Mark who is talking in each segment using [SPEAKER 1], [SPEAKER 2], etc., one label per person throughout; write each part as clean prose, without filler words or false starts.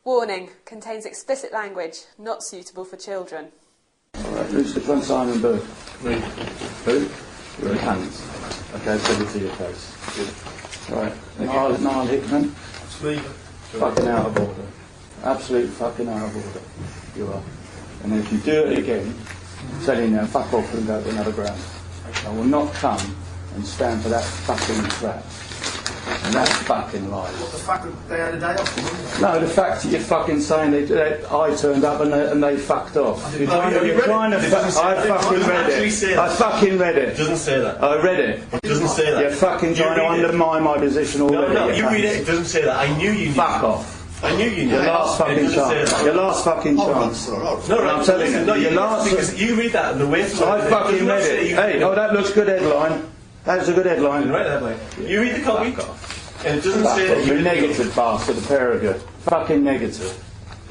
[SPEAKER 1] Warning, contains explicit language, not suitable for children.
[SPEAKER 2] Alright, who's the front Simon Bird? Me. Who? Your hands. Okay, put it to your face. Good. Right, Niall Hickman.
[SPEAKER 3] Me.
[SPEAKER 2] Fucking out of order. Absolutely fucking out of order. You are. And if you do it again, I'm telling you now, fuck off and go to another ground. I will not come and stand for that fucking crap. And that's fucking lies.
[SPEAKER 3] What, the fact that they had a day off?
[SPEAKER 2] No, the fact that you're fucking saying I turned up and they fucked off. I fucking read it. I fucking read it.
[SPEAKER 4] It doesn't say that.
[SPEAKER 2] I read it.
[SPEAKER 4] It doesn't say that.
[SPEAKER 2] You're fucking trying to undermine my position already.
[SPEAKER 4] No, you read it. It doesn't say that. I knew you knew.
[SPEAKER 2] Fuck off.
[SPEAKER 4] I knew you knew.
[SPEAKER 2] Your last fucking chance. Your last fucking chance.
[SPEAKER 4] No,
[SPEAKER 2] I'm telling you.
[SPEAKER 4] No,
[SPEAKER 2] your last.
[SPEAKER 4] Because you read that and the way through.
[SPEAKER 2] I fucking read it. Hey, oh, that looks good headline. That's a good headline.
[SPEAKER 4] Right, headline. You read the copy.
[SPEAKER 2] Fuck off.
[SPEAKER 4] And it doesn't say that
[SPEAKER 2] you're negative bastard, a pair of you. Fucking negative.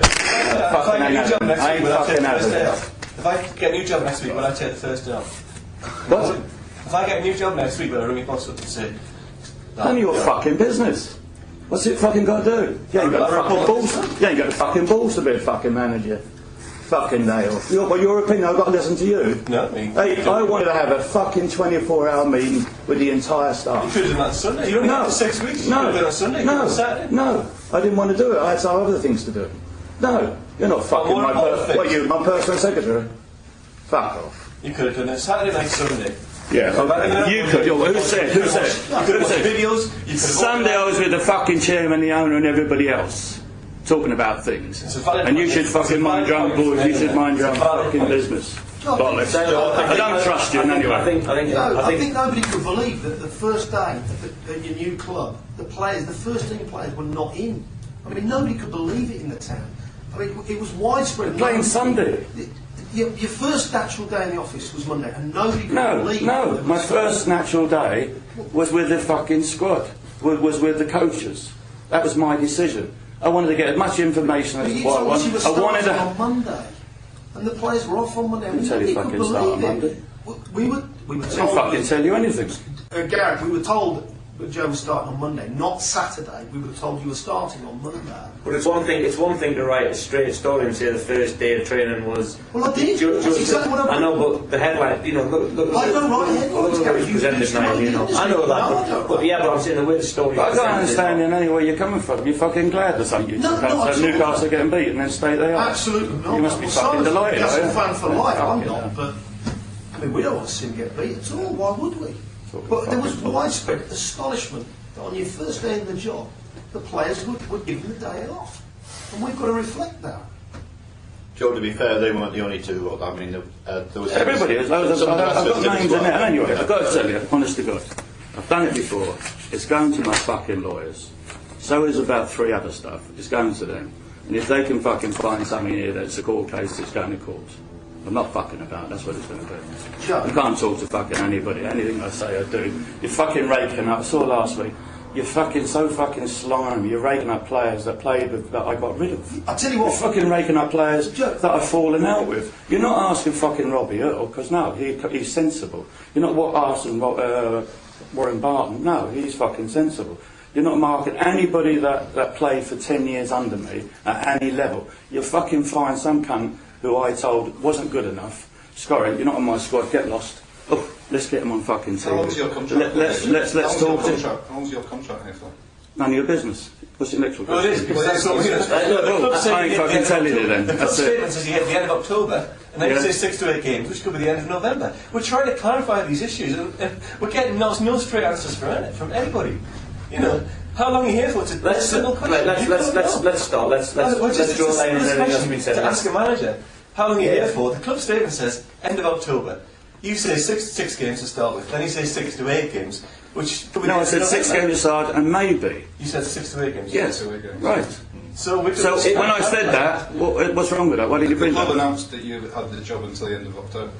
[SPEAKER 4] I ain't
[SPEAKER 2] fucking having it.
[SPEAKER 4] If I get a new job next week, will I take the Thursday off?
[SPEAKER 2] What?
[SPEAKER 4] If I get a new job next week, will I ring your boss up and say...
[SPEAKER 2] None of your fucking business. What's it fucking got to do? You ain't got the fucking balls. You ain't got the fucking balls to be a fucking manager. Fucking day off. Your opinion, I've got to listen to you.
[SPEAKER 4] No, me.
[SPEAKER 2] Hey, I wanted to have a fucking 24-hour meeting with the entire staff.
[SPEAKER 4] You could have done that Sunday. You only had it for 6 weeks. You could have done it on Sunday.
[SPEAKER 2] No,
[SPEAKER 4] on Saturday.
[SPEAKER 2] no. I didn't want to do it. I had some other things to do. No, you're not fucking my personal secretary. Fuck off.
[SPEAKER 4] You could have done it Saturday night, Sunday.
[SPEAKER 2] Yeah, you could. Who said?
[SPEAKER 4] You could have watched videos.
[SPEAKER 2] Sunday I was with the fucking chairman, the owner and everybody else. Talking about things. And you should fucking mind your own boys, you should mind your own fucking business. Bollocks. I don't trust you in any way.
[SPEAKER 3] I think nobody could believe that the first day at your new club, the first team players were not in. I mean, nobody could believe it in the town. I mean, it was widespread.
[SPEAKER 2] Playing Sunday.
[SPEAKER 3] Your first natural day in the office was Monday, and nobody could believe it.
[SPEAKER 2] No, my first natural day was with the fucking squad, was with the coaches. That was my decision. I wanted to get as much information as what I wanted.
[SPEAKER 3] I wanted to on Monday, and the players were off on Monday.
[SPEAKER 2] I didn't tell you fucking start on Monday.
[SPEAKER 3] We were
[SPEAKER 2] told. I can't fucking tell you anything.
[SPEAKER 3] Gareth, we were told that Joe was starting on Monday, not Saturday. We were told you were starting on Monday.
[SPEAKER 5] But it's one thing to write a straight story and say the first day of training was.
[SPEAKER 3] Well, I did. That's exactly what
[SPEAKER 5] I know, but the headline, you know, look.
[SPEAKER 3] I don't write headlines.
[SPEAKER 5] Look at presented now, you know. I know that, but yeah, but I'm saying the way the story.
[SPEAKER 2] But I don't understand in any way you're coming from. You're fucking glad that some Newcastle are getting beat and then stay they are.
[SPEAKER 3] Absolutely not.
[SPEAKER 2] You must be fucking delighted.
[SPEAKER 3] Newcastle fan for life. I'm not, but I mean, we don't want to see him get beat at all. Why would we? But there was widespread astonishment that on your first day in the job, the players were given the day off. And we've got to reflect that.
[SPEAKER 6] Joe, to be fair, they weren't the only two. I mean, there was...
[SPEAKER 2] Everybody is. I've got names in there anyway. I've got to tell you, honest to God. I've done it before. It's going to my fucking lawyers. So is about 3 other stuff. It's going to them. And if they can fucking find something here that's a court case, it's going to court. I'm not fucking about, that's what it's going to do.
[SPEAKER 3] Sure.
[SPEAKER 2] I can't talk to fucking anybody. Anything I say I do. You're fucking raking up. I saw last week. You're fucking so fucking slimy. You're raking up players that played with, that I got rid of.
[SPEAKER 3] I tell you what.
[SPEAKER 2] You're fucking raking up players that I've fallen out with. You're not asking fucking Robbie Earl, because no, he's sensible. You're not asking Warren Barton. No, he's fucking sensible. You're not marking anybody that played for 10 years under me at any level. You'll fucking find some cunt who I told wasn't good enough. Scotty, you're not on my squad, get lost. Oh, let's get him on fucking TV.
[SPEAKER 6] How long's your contract?
[SPEAKER 2] Let's talk to him.
[SPEAKER 6] How long's your contract here for?
[SPEAKER 2] None of your business. What's your next one?
[SPEAKER 4] Oh, it is, because that's what we
[SPEAKER 2] I ain't fucking telling you then.
[SPEAKER 4] The club statement says you get the end of October, and then you say 6 to 8 games, which could be the end of November. We're trying to clarify these issues, and we're getting no straight answers from anybody. You know, how long are you here for? It's a simple question.
[SPEAKER 5] Let's start. Let's draw a line and everything else we said.
[SPEAKER 4] To ask a manager, how long are you here for? The club statement says end of October. You say 6 games to start with, then you say 6 to 8 games, which...
[SPEAKER 2] No, I said 6 games to start, and maybe.
[SPEAKER 4] You said 6 to 8 games?
[SPEAKER 2] Yes, right.
[SPEAKER 4] So when
[SPEAKER 2] I said that, what's wrong with that? Why did you bring that?
[SPEAKER 6] The club announced that you had the job until the end of October.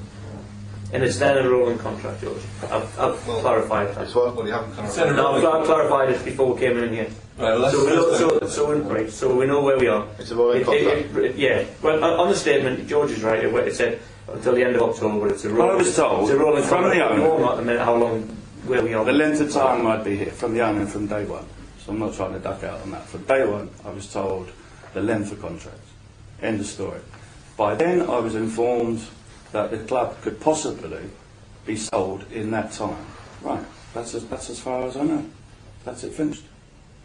[SPEAKER 5] And it's then a rolling contract, George. I've clarified that.
[SPEAKER 6] It's what? Well, you haven't clarified.
[SPEAKER 5] No, I've clarified it before we came in here.
[SPEAKER 4] Right,
[SPEAKER 5] so we know where we are.
[SPEAKER 6] It's a rolling contract.
[SPEAKER 5] Yeah. Well, on the statement, George is right. It said until the end of October. It's a rolling.
[SPEAKER 2] I was told
[SPEAKER 5] it's a rolling
[SPEAKER 2] from the owner.
[SPEAKER 5] No, not a minute. How long? Where we are?
[SPEAKER 2] The length of time I'd be here from the owner from day one. So I'm not trying to duck out on that. From day one, I was told the length of contract. End of story. By then I was informed that the club could possibly be sold in that time. Right, that's as far as I know. That's it, finished.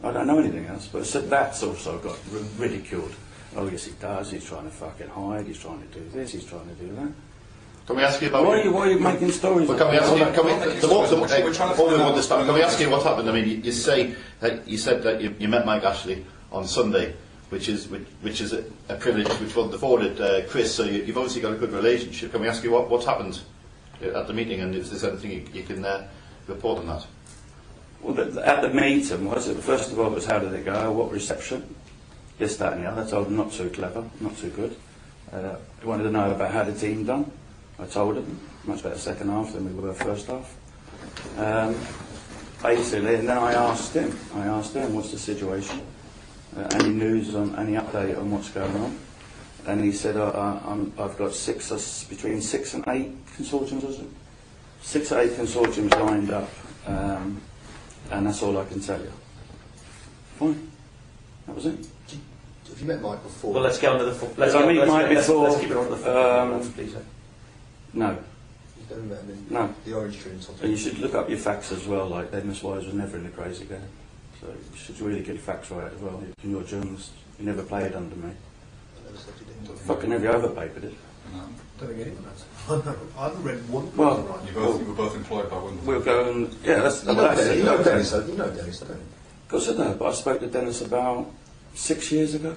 [SPEAKER 2] I don't know anything else, but so that's also got ridiculed. Oh yes, he does, he's trying to fucking hide, he's trying to do this, he's trying to do that.
[SPEAKER 6] Can we ask you about...
[SPEAKER 2] Why are you making stories?
[SPEAKER 6] Well, can we ask you... Can we ask you what happened? I mean, you say that you said that you met Mike Ashley on Sunday, which is a privilege which wasn't afforded Chris, so you've obviously got a good relationship. Can we ask you what happened at the meeting, and if there's anything you can report on that?
[SPEAKER 2] Well, at the meeting, first of all, it was how did it go, what reception, this, that and the other. I told them not too clever, not too good. He wanted to know about how the team done. I told him, much better second half than we were first half. Basically, and then I asked him, what's the situation? Any news on, any update on what's going on? And he said, I've got between 6 and 8 consortiums, was it? 6 or 8 consortiums lined up, and that's all I can tell you. Fine. That was it.
[SPEAKER 3] Have you met Mike before?
[SPEAKER 5] Well, let's get on to the...
[SPEAKER 2] Let's keep it
[SPEAKER 5] on to the phone, please.
[SPEAKER 2] No.
[SPEAKER 3] You've never met him in
[SPEAKER 2] No.
[SPEAKER 3] the Orange Tree and something?
[SPEAKER 2] And you should look up your facts as well, like Dennis Wise was never in the crazy game. So you should really get your facts right as well. You're a journalist. You never played under me.
[SPEAKER 3] I never said you didn't.
[SPEAKER 2] Fucking every other paper did.
[SPEAKER 7] No.
[SPEAKER 3] Don't think anyone has. I haven't read one.
[SPEAKER 2] Well,
[SPEAKER 7] You were both employed by Wimbledon.
[SPEAKER 2] We'll go and... Yeah, that's...
[SPEAKER 3] You know Dennis, don't you? Don't you?
[SPEAKER 2] Of course I know, but I spoke to Dennis about 6 years ago.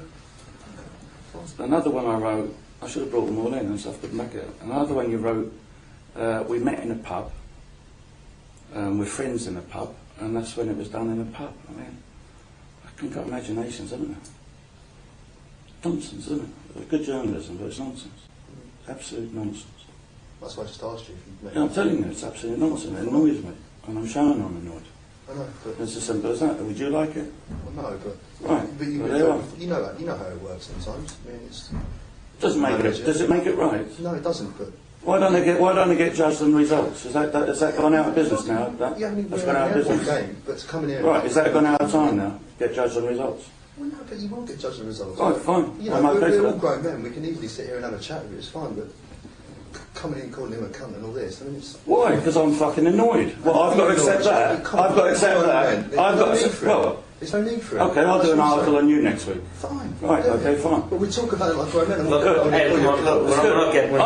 [SPEAKER 2] Another one I wrote, I should have brought them all in and stuff, but make it. Another one you wrote, we met in a pub, we're friends in a pub, and that's when it was done in a pub. I mean, I think got imaginations, haven't they? Nonsense, isn't it? Good journalism, but it's nonsense. Absolute nonsense.
[SPEAKER 3] That's why I just asked you if you'd met
[SPEAKER 2] Yeah, I'm telling you, it's absolute nonsense. It annoys me, and I'm showing I'm annoyed.
[SPEAKER 3] I know, but...
[SPEAKER 2] It's as simple as that. Would you like it?
[SPEAKER 3] Well, no, but...
[SPEAKER 2] Right.
[SPEAKER 3] But
[SPEAKER 2] Well, there you are.
[SPEAKER 3] you know how it works sometimes. I mean, it's...
[SPEAKER 2] Does it make it right?
[SPEAKER 3] No, it doesn't, but...
[SPEAKER 2] Why don't they get judged on results? Is that gone out of business now? That's gone out of business.
[SPEAKER 3] Game, but to come in here...
[SPEAKER 2] Right, is that gone out of time now? Get judged on results?
[SPEAKER 3] Well, no, but you won't get judged on results.
[SPEAKER 2] Right, fine.
[SPEAKER 3] You know, we're all grown men. We can easily sit here and have a chat with you. It's fine, but coming in calling him a cunt and all this, I mean, it's...
[SPEAKER 2] Why? Because I'm fucking annoyed. Well, I've got to accept that. I've got to accept that. I've got to... Well...
[SPEAKER 3] There's no need for it.
[SPEAKER 2] Okay, I'll do an article on you next week.
[SPEAKER 3] Fine.
[SPEAKER 2] Right, okay, fine.
[SPEAKER 3] But we talk about it like grown men. I'm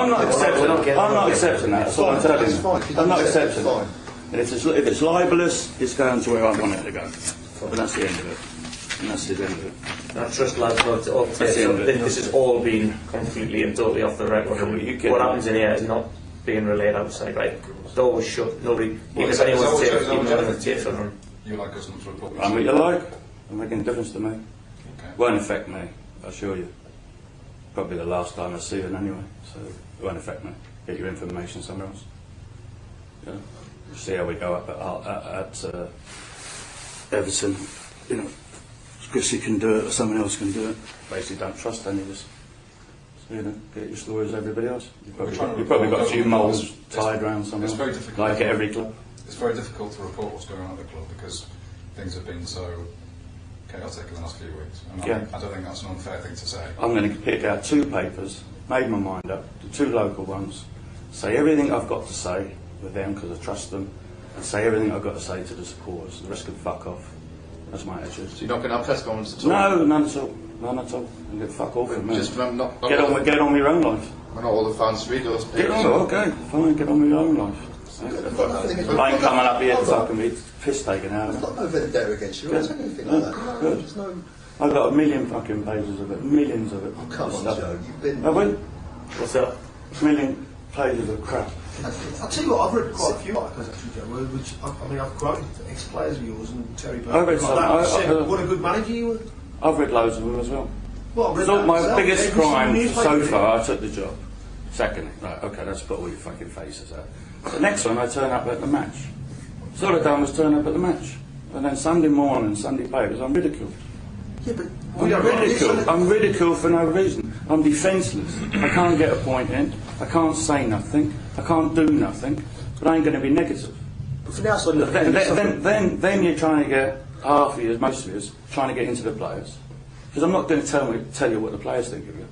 [SPEAKER 2] not accepting that. That's what I'm telling you. I'm not accepting it. And if it's libelous, it's going to where I want it to go. But that's the end of it. And that's the end of it.
[SPEAKER 5] I trust lads not to update. This has all been completely and totally off the record. What happens in here is not being relayed outside, right? Doors shut, nobody... Even if anyone's taped on them.
[SPEAKER 7] You like us not to report?
[SPEAKER 2] I'm what you like. I'm making a difference to me.
[SPEAKER 7] Okay.
[SPEAKER 2] Won't affect me, I assure you. Probably the last time I see you anyway, so it won't affect me. Get your information somewhere else. Yeah. See how we go up at Everton. You know, Chrissy can do it or someone else can do it. Basically don't trust any of us. So, you know, get your stories as everybody else. You've probably got a few moles tied around somewhere.
[SPEAKER 7] It's very difficult.
[SPEAKER 2] Like at every club.
[SPEAKER 7] It's very difficult to report what's going on at the club because things have been so chaotic in the last few weeks. And I don't think that's an unfair thing to say. I'm
[SPEAKER 2] going to pick out 2 papers, made my mind up, the 2 local ones, say everything I've got to say with them because I trust them, and say everything I've got to say to the supporters. The rest can fuck off. That's my attitude.
[SPEAKER 6] So you're not going to have press conferences at all?
[SPEAKER 2] No, none at all. None at all. And get fuck off from me.
[SPEAKER 6] Just get
[SPEAKER 2] on with your own life.
[SPEAKER 6] Not all the fans read those papers.
[SPEAKER 2] Okay, fine, get on with your own life. I ain't coming up here to fucking be piss taken out of it.
[SPEAKER 3] I've got no vendetta against you or anything like that.
[SPEAKER 2] Good.
[SPEAKER 3] There's no...
[SPEAKER 2] I've got a million fucking pages of it, millions of it.
[SPEAKER 3] Oh, come on, Joe, you've been...
[SPEAKER 2] Have we?
[SPEAKER 5] What's up?
[SPEAKER 2] A million pages of crap.
[SPEAKER 3] I'll tell you what, I've read quite a few articles actually, Joe, which, I mean, I've quoted ex-players of yours and Terry Burke.
[SPEAKER 2] I've read some.
[SPEAKER 3] What a good manager you were.
[SPEAKER 2] I've read loads of them as well.
[SPEAKER 3] Well, I've read
[SPEAKER 2] So
[SPEAKER 3] that
[SPEAKER 2] my
[SPEAKER 3] myself.
[SPEAKER 2] biggest
[SPEAKER 3] Every
[SPEAKER 2] crime
[SPEAKER 3] single
[SPEAKER 2] so
[SPEAKER 3] newspaper.
[SPEAKER 2] far, I took the job. Second, right, okay, let's put all your fucking faces out. The next one, I turn up at the match. So all I've done was turn up at the match. And then Sunday morning, Sunday papers, I'm ridiculed.
[SPEAKER 3] Yeah, but...
[SPEAKER 2] I'm ridiculed for no reason. I'm defenceless. I can't get a point in. I can't say nothing. I can't do nothing. But I ain't going to be negative.
[SPEAKER 3] From the outside,
[SPEAKER 2] Then you're trying to get half of you, most of you, trying to get into the players. Because I'm not going to tell you what the players think of you.